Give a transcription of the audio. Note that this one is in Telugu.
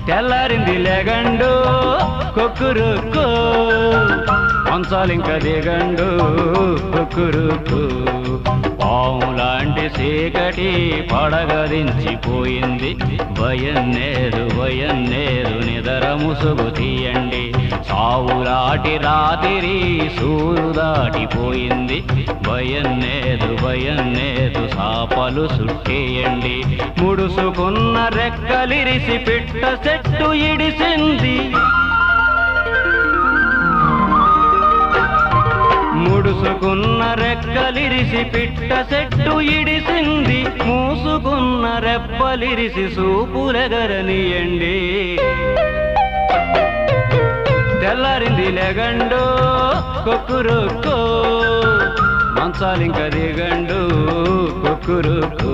తెల్లారింది లెగండు కొక్కురుకు మంచాలింక దిగండు కొక్కురుకు పావులాంటి చీకటి పడగదించిపోయింది భయం లేదు నిదర ముసుగు తీయండి సావులాటి రాత్రి సూరు దాటిపోయింది భయం లేదు సాపలు సుట్టేయండి ముడుసుకున్న రెక్కలిరిసి పిట్ట చెట్టు ఇడిసింది ముడుసుకున్న రెక్కలిరిసి పిట్ట చెట్టు ఇడిసింది మూసుకున్న రెప్పలిరిసి సూపులెగరనియండి తెల్లారింది లెగండు కొక్కురుకు మంచాలింక దిగండు కొక్కురుకు